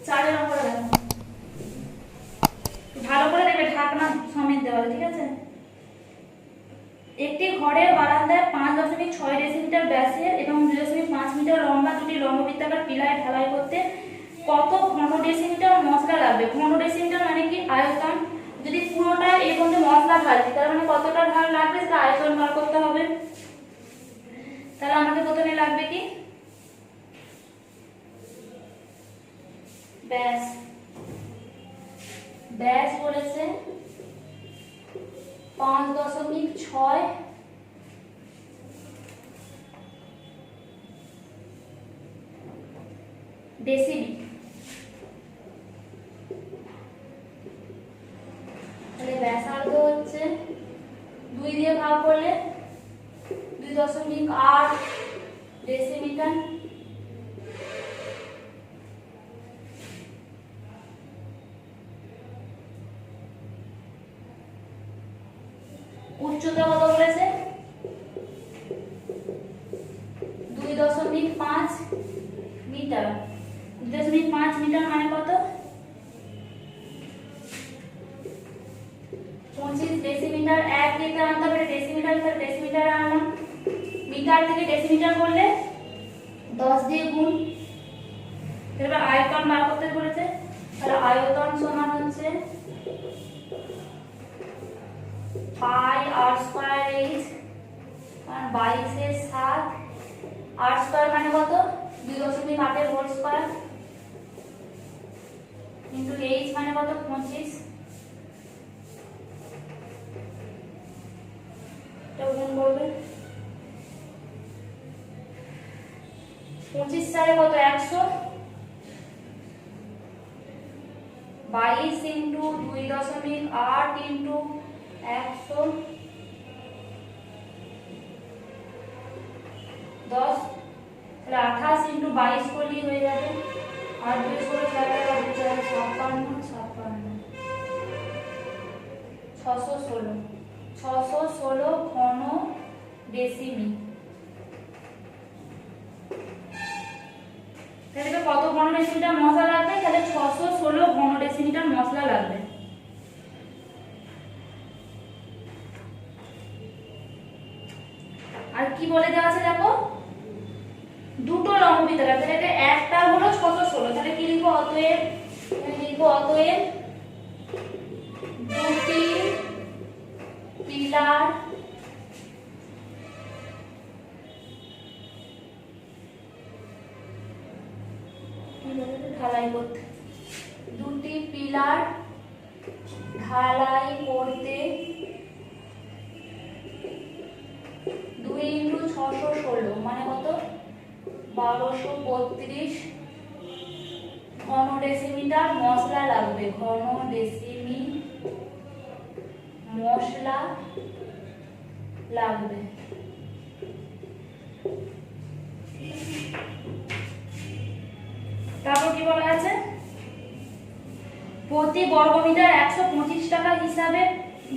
4 নম্বরে দেখো, ভালো করে দেখবে, ঢাকনা সমেত দেওয়া, ঠিক আছে। একটি ঘরের বারান্দায় 5.6 ডেসিমিটার ব্যাসের এবং 2.5 মিটার লম্বা দুটি লম্ববৃত্তাকার পিলার ঢালাই করতে কত ঘন ডেসিমিটার মশলা লাগবে? ঘন ডেসিমিটার মানে কি? আয়তন। যদি পুরোটা এর মধ্যে মশলা ঢালছি তার মানে কতটা ঢাল লাগবে সেটা আয়তন বার করতে হবে। তাহলে আমাকে প্রথমে লাগবে কি? ব্যাস। ব্যাস বলেছে 5.6 ডেসিমি। তাহলে ব্যাসার্ধ হচ্ছে 2 দিয়ে ভাগ করলে 2.8 ডেসিমিটার। উচ্চতা কত বলেছে? 2.5 মিটার। 2.5 মিটার মানে কত? 25 ডেসিমিটার। 1 দিয়ে আনতে হবে ডেসিমিটার, তাহলে ডেসিমিটার আনলাম। মিটার থেকে ডেসিমিটার করলে 10 দিয়ে গুণ। এবার আয়তন বার করতে বলেছে, তাহলে আয়তন সমান হচ্ছে পাই আর স্কয়ার এইচ, আর 22 এর 7। আর স্কয়ার মানে কত? 2.8 এর হোল স্কয়ার ইনটু এইচ মানে কত? 25। এটা গুণ করবে 25 সালে কত? 100। 22 ইনটু 2.8 ইনটু 100 10। তাহলে 28 ইনটু 22 করলেই হয়ে যাবে। আর 2 করে 56 616 616 ঘন ডেসিমি। তাহলে কত ঘন ডেসিমিটার মশলা লাগবে? তাহলে 616 ঘন ডেসিমিটার মশলা লাগবে। আর কি বলে দেওয়া আছে দেখো, দুটো লম্ববৃত্তাকার, তাহলে এটা একটা হলো 616, তাহলে কি লিখবো? অতএব দুটি পিলার ঢালাই করতে, দুটি পিলার ঢালাই করতে 2 ইনটু 616 মানে কত? 1232 ঘন ডেসিমিটার মশলা লাগবে। ঘন ডেসিমি মশলা লাগবে। তারপর কি বলা আছে? প্রতি বর্গমিটার 125 টাকা হিসাবে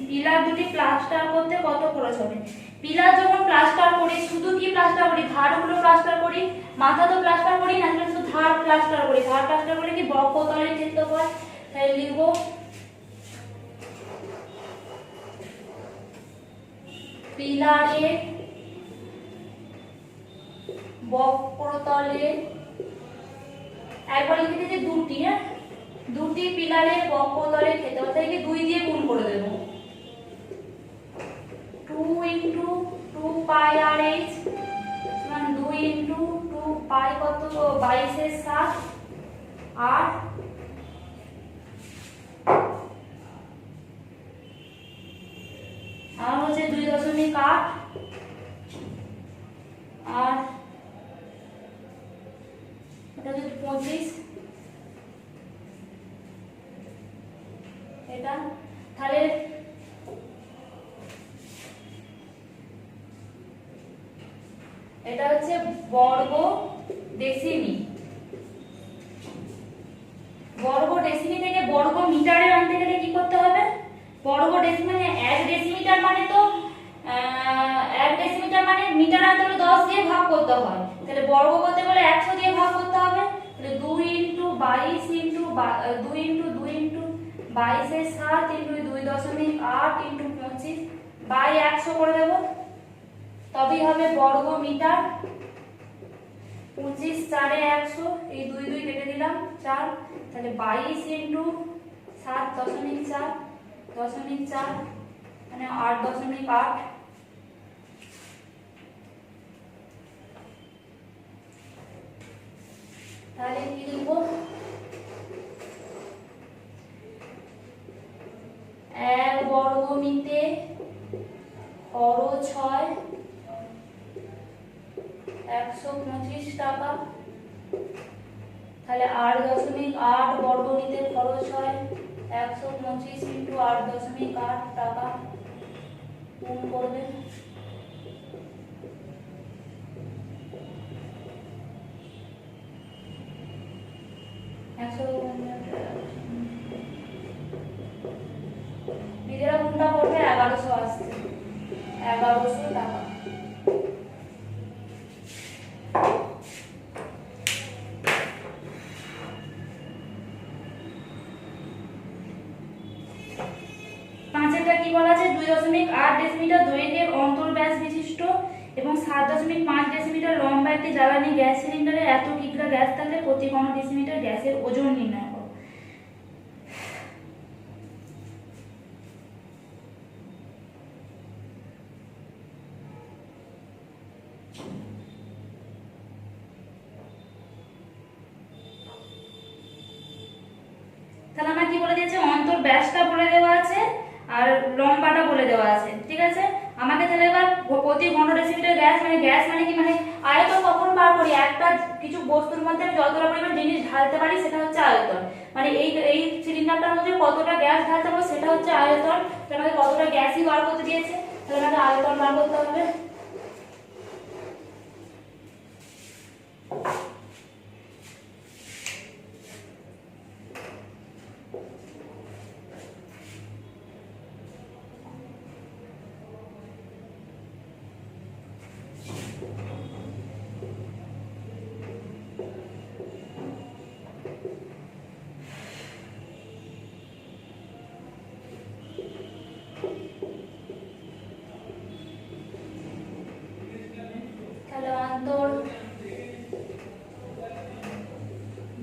পিলার দুটি প্লাস্টার করতে কত খরচ হবে? পিলার যখন প্লাস্টার করি শুধু কি প্লাস্টার করি? ধারগুলো প্লাস্টার করি, মাথা তো প্লাস্টার করি না, শুধু ধার প্লাস্টার করি। ধার প্লাস্টার করে কি বক্ষতলের ক্ষেত্রফল, তাই লিখব পিলারের বক্ষতলে, একবার লিখে দিয়েছি দুটি, দুটি পিলারের বক্ষতলের ক্ষেত্রফল, তাই কি 2 দিয়ে গুণ করে দেব। 2 ইনটু 2 পাই আর এইচ সমান 2 ইনটু 2 পাই কত? 22 এর 7 আর হচ্ছে 2.8 আর এটা হচ্ছে 25। এটা তাহলে এটা হচ্ছে বর্গ ডেসিমি। বর্গ ডেসিমি থেকে বর্গ মিটারে আনতে গেলে কি করতে হবে? বর্গ ডেসিমি মানে 1 ডেসিমিটার মানে তো 1 ডেসিমিটার মানে মিটার আনতে হলে 10 দিয়ে ভাগ করতে হয়, তাহলে বর্গ করতে গেলে 100 দিয়ে ভাগ করতে হবে। তাহলে 2 into 22 into 2 into 2 into 22 7 into 2.8 into 25 by 100 করে দেব, তবেই হবে বর্গ মিটার। 25 4 100, এই 2 2 কেটে দিলাম 4, তাহলে 22 ইন্টু 7.4 মানে 8.8। তাহলে কি লিখব, 1 বর্গ মিতে খরচ হয় 125 টাকা, তাহলে 8.8 বর্গ মিতে খরচ হয় 125 ইন্টু 8.8 টাকা, গুণ করবে। নিজেরা গুণটা করবে, 1100 আসছে, 1100 টাকা। পাঁচেরটা কি বলা আছে, 2.8 ডেসিমিটার দৈর্ঘ্যের অন্তর্ব্যাস বিশিষ্ট এবং 7.5 ডেসিমিটার লম্বা একটি জ্বালানি গ্যাস সিলিন্ডারে এত কিগ্রা গ্যাস থাকলে প্রতি ঘন ডেসিমিটার গ্যাসের ওজন নির্ণয় করো। তাহলে আমার কি বলে দিয়েছে, অন্তর্ব্যাসটা বলে দেওয়া আছে আর লম্বাটা বলে দেওয়া আছে, ঠিক আছে। আমাকে তাহলে এবার প্রতি ঘন ডেসিমিটার গ্যাস মানে কি, মানে আয়তন কখন বার করি, একটা কিছু বস্তুর মধ্যে আমি যতটা পরিমাণ জিনিস ঢালতে পারি সেটা হচ্ছে আয়তন, মানে এই সিলিন্ডারটার মধ্যে কতটা গ্যাস ঢালতে পারবো সেটা হচ্ছে আয়তন। তাহলে আমাকে কতটা গ্যাসই বার করতে দিয়েছে, তাহলে আমাকে আয়তন বার করতে হবে।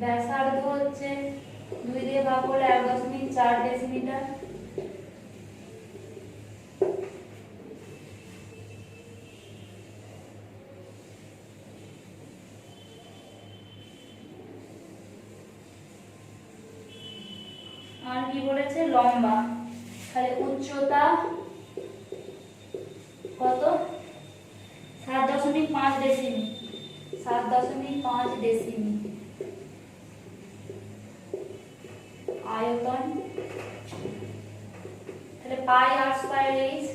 ব্যাসার্ধ হচ্ছে 2 দিয়ে ভাগ করলে 1.4 ডেসিমিটার। আর কি বলেছে, লম্বা, তাহলে উচ্চতা কত, 7.5 ডেসিমি, 7.5 ডেসিমি। আয়তন তাহলে পাই আর স্কয়ার এইচ,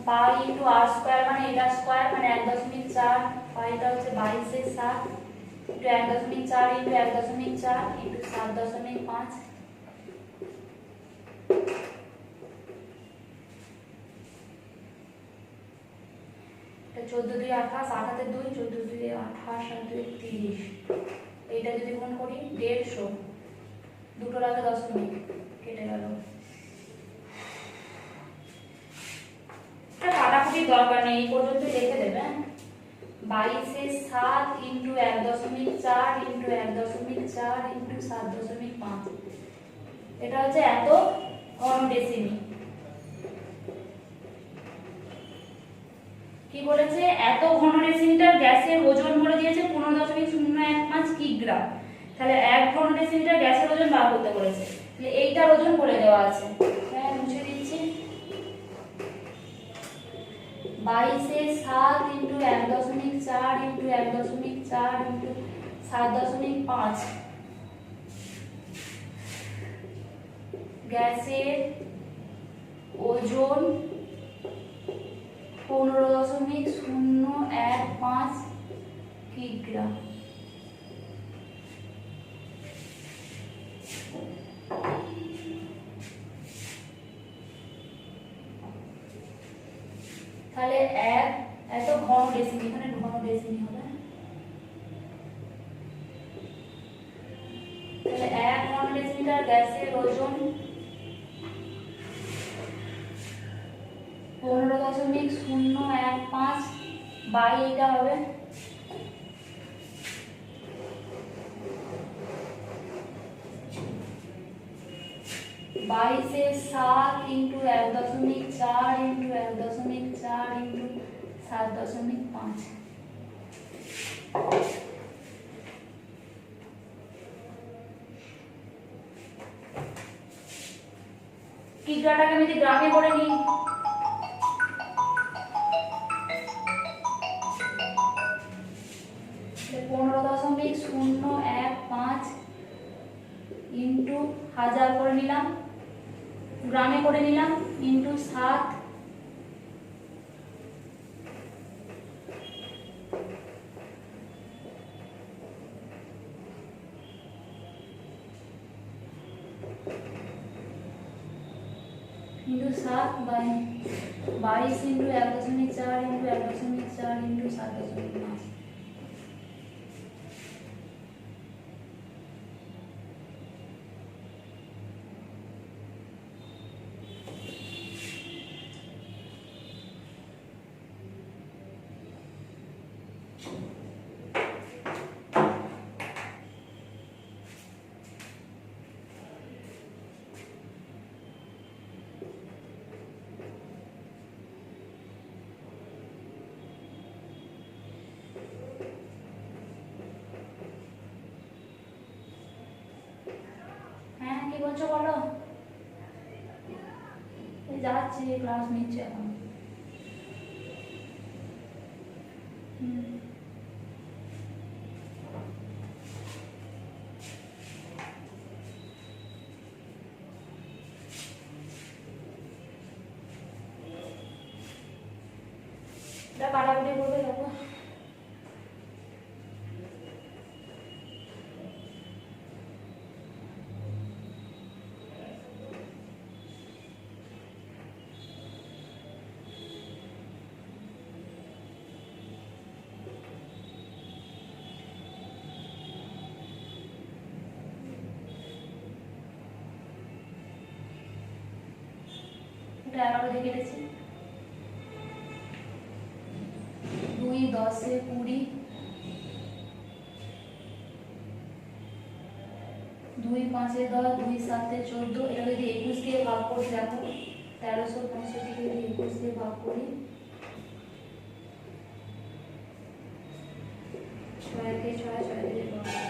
পাই ইনটু আর স্কয়ার মানে এটা স্কয়ার মানে 1.4, পাইটা হচ্ছে 22 এর 7 ইনটু 1.4 ইনটু 1.4 ইনটু 7.5। এটা 14 2 28, 8 2 14 2 28 আর 2 30, এইটা যদি গুণ করি 150, দুটোর আগে দশমিক কেটে গেল। এটা কাটাকুটির দরকার নেই, এই পর্যন্ত লিখে দেবে। 22 এর 7 ইনটু 1.4 ইনটু 1.4 ইনটু 7.5, এটা হচ্ছে এত ঘন ডেসিমি। কি বলেছে, এত ঘন ডেসিমিটার গ্যাসের ওজন বলে দিয়েছে 15.015 কিগ্রা। তাহলে 1 ঘন ডেসিমিটার গ্যাসের ওজন বার করতে বলেছে, তাহলে এইটার ওজন বলে দেওয়া আছে। হ্যাঁ মুছে দিচ্ছি। 22 এর 7 ইনটু 1.4 ইনটু 1.4 ইনটু 7.5, গ্যাসের ওজন 15.015 কিগ্রা। তাহলে এত ঘন ডেসিমি, এখানে ঘন ডেসিমি হবে গ্যাসের ওজন 15.015 বাই এটা হবে 22/7 ইন্টু 1.4 ইন্টু 1.4 ইন্টু 7.5। কিগ্রাটাকে আমি যদি গ্রামে করে নিই, পনেরো 15.015 ইন্টু 1000 করে নিলাম, গ্রামে করে নিলাম, into 7 into 7 by 22 into 1.4 into 1.4 into 7.5। হ্যাঁ কি বলছো বলো? যাচ্ছি, ক্লাস নিচ্ছে এখন। এটা কাটাকুটি করবে দেখো। এটা 11 দিয়ে কেটেছি, 2 10 20, 2 5 10, 2 7 14। এটা যদি 21 দিয়ে ভাগ করি দেখো, 1365 কে যদি 21 দিয়ে ভাগ করি, 6 কে 6 6 দিয়ে ভাগ করি,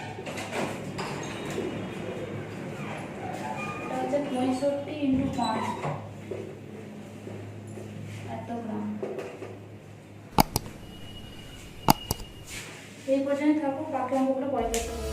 এটা হচ্ছে 65 ইন্টু 5 এত গ্রাম। এই পর্যন্ত থাকুক, বাকি অঙ্কগুলো পরে করতে হবে।